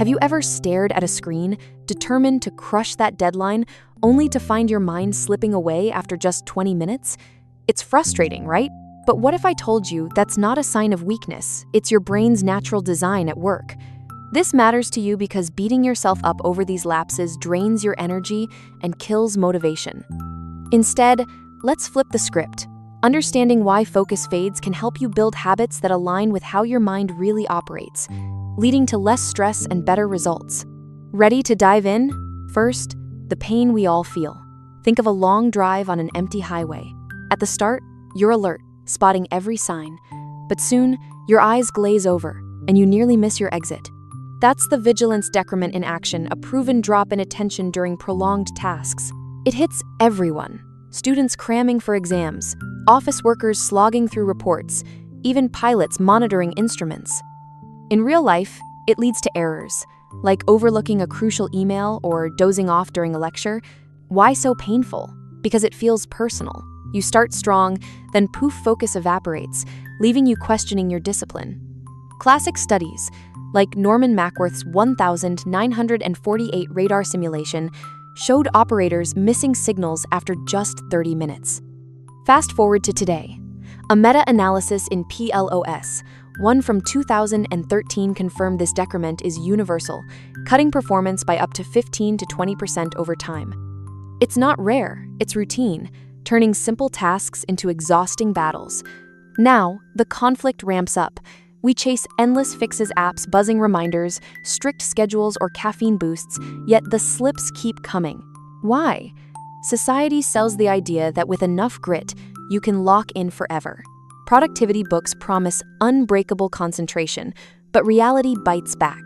Have you ever stared at a screen, determined to crush that deadline, only to find your mind slipping away after just 20 minutes? It's frustrating, right? But what if I told you that's not a sign of weakness, it's your brain's natural design at work? This matters to you because beating yourself up over these lapses drains your energy and kills motivation. Instead, let's flip the script. Understanding why focus fades can help you build habits that align with how your mind really operates, leading to less stress and better results. Ready to dive in? First, the pain we all feel. Think of a long drive on an empty highway. At the start, you're alert, spotting every sign. But soon, your eyes glaze over, and you nearly miss your exit. That's the vigilance decrement in action, a proven drop in attention during prolonged tasks. It hits everyone. Students cramming for exams, office workers slogging through reports, even pilots monitoring instruments. In real life, it leads to errors, like overlooking a crucial email or dozing off during a lecture. Why so painful? Because it feels personal. You start strong, then poof, focus evaporates, leaving you questioning your discipline. Classic studies, like Norman Mackworth's 1948 radar simulation, showed operators missing signals after just 30 minutes. Fast forward to today. A meta-analysis in PLoS One from 2013 confirmed this decrement is universal, cutting performance by up to 15 to 20% over time. It's not rare, it's routine, turning simple tasks into exhausting battles. Now, the conflict ramps up. We chase endless fixes apps, buzzing reminders, strict schedules, or caffeine boosts, yet the slips keep coming. Why? Society sells the idea that with enough grit, you can lock in forever. Productivity books promise unbreakable concentration, but reality bites back.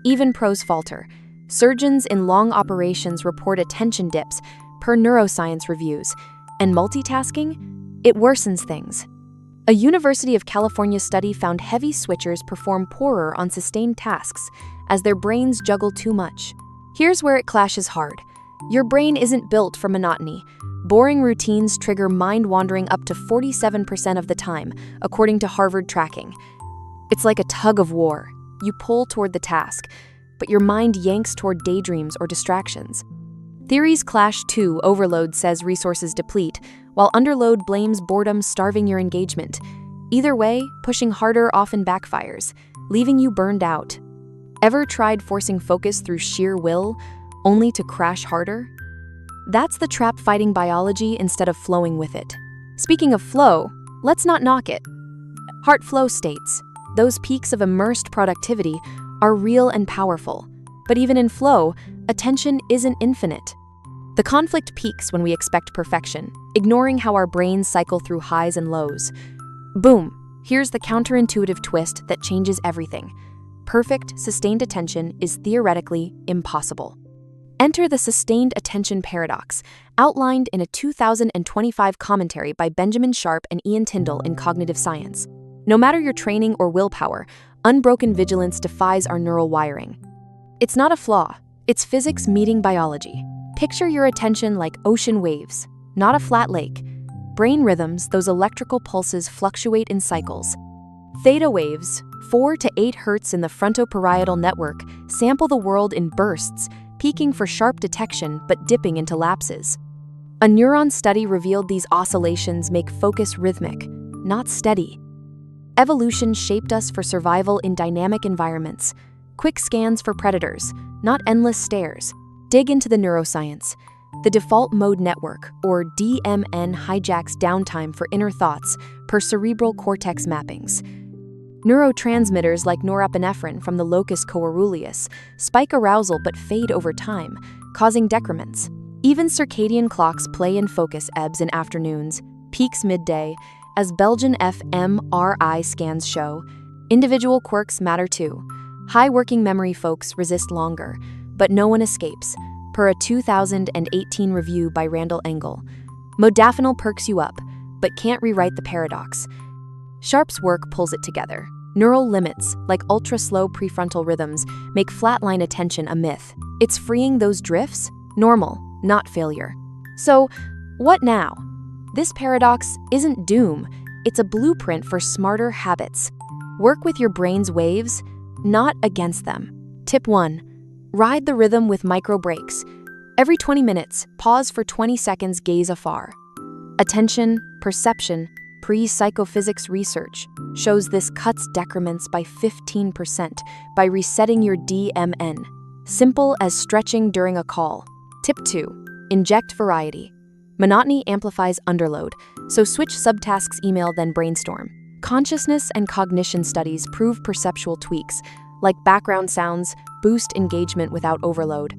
Even pros falter. Surgeons in long operations report attention dips, per neuroscience reviews. And multitasking? It worsens things. A University of California study found heavy switchers perform poorer on sustained tasks as their brains juggle too much. Here's where it clashes hard. Your brain isn't built for monotony. Boring routines trigger mind-wandering up to 47% of the time, according to Harvard tracking. It's like a tug of war. You pull toward the task, but your mind yanks toward daydreams or distractions. Theories clash too. Overload says resources deplete, while underload blames boredom starving your engagement. Either way, pushing harder often backfires, leaving you burned out. Ever tried forcing focus through sheer will, only to crash harder? That's the trap, fighting biology instead of flowing with it. Speaking of flow, let's not knock it. Heart flow states, those peaks of immersed productivity, are real and powerful. But even in flow, attention isn't infinite. The conflict peaks when we expect perfection, ignoring how our brains cycle through highs and lows. Boom, here's the counterintuitive twist that changes everything. Perfect, sustained attention is theoretically impossible. Enter the sustained attention paradox, outlined in a 2025 commentary by Benjamin Sharpe and Ian Tyndall in Cognitive Science. No matter your training or willpower, unbroken vigilance defies our neural wiring. It's not a flaw, it's physics meeting biology. Picture your attention like ocean waves, not a flat lake. Brain rhythms, those electrical pulses fluctuate in cycles. Theta waves, 4 to 8 Hz in the frontoparietal network, sample the world in bursts, peaking for sharp detection but dipping into lapses. A neuron study revealed these oscillations make focus rhythmic, not steady. Evolution shaped us for survival in dynamic environments. Quick scans for predators, not endless stares. Dig into the neuroscience. The default mode network, or DMN, hijacks downtime for inner thoughts per cerebral cortex mappings. Neurotransmitters like norepinephrine from the locus coeruleus spike arousal but fade over time, causing decrements. Even circadian clocks play in focus ebbs in afternoons, peaks midday, as Belgian fMRI scans show. Individual quirks matter too. High working memory folks resist longer, but no one escapes, per a 2018 review by Randall Engel. Modafinil perks you up, but can't rewrite the paradox. Sharpe's work pulls it together. Neural limits, like ultra-slow prefrontal rhythms, make flatline attention a myth. It's freeing those drifts, normal, not failure. So, what now? This paradox isn't doom, it's a blueprint for smarter habits. Work with your brain's waves, not against them. Tip 1. Ride the rhythm with micro breaks. Every 20 minutes, pause for 20 seconds, gaze afar. Attention, perception, pre-psychophysics research shows this cuts decrements by 15% by resetting your DMN. Simple as stretching during a call. Tip 2. Inject variety. Monotony amplifies underload, so switch subtasks, email, then brainstorm. Consciousness and cognition studies prove perceptual tweaks, like background sounds, boost engagement without overload.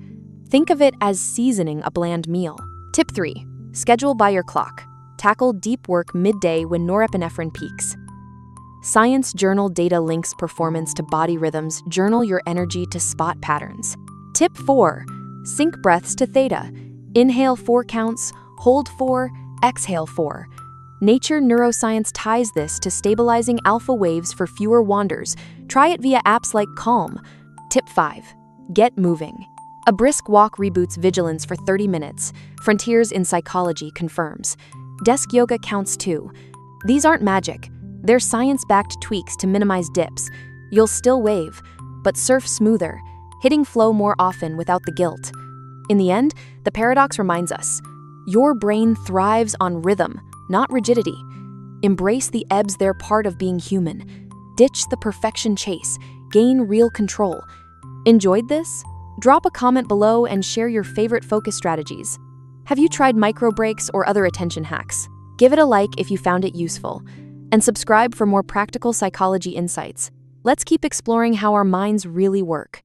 Think of it as seasoning a bland meal. Tip 3. Schedule by your clock. Tackle deep work midday when norepinephrine peaks. Science journal data links performance to body rhythms. Journal your energy to spot patterns. Tip 4. Sync breaths to theta. Inhale 4 counts, hold 4, exhale 4. Nature Neuroscience ties this to stabilizing alpha waves for fewer wanders. Try it via apps like Calm. Tip 5. Get moving. A brisk walk reboots vigilance for 30 minutes. Frontiers in Psychology confirms. Desk yoga counts too. These aren't magic. They're science-backed tweaks to minimize dips. You'll still wave, but surf smoother, hitting flow more often without the guilt. In the end, the paradox reminds us, your brain thrives on rhythm, not rigidity. Embrace the ebbs, they're part of being human. Ditch the perfection chase, gain real control. Enjoyed this? Drop a comment below and share your favorite focus strategies. Have you tried micro breaks or other attention hacks? Give it a like if you found it useful, and subscribe for more practical psychology insights. Let's keep exploring how our minds really work.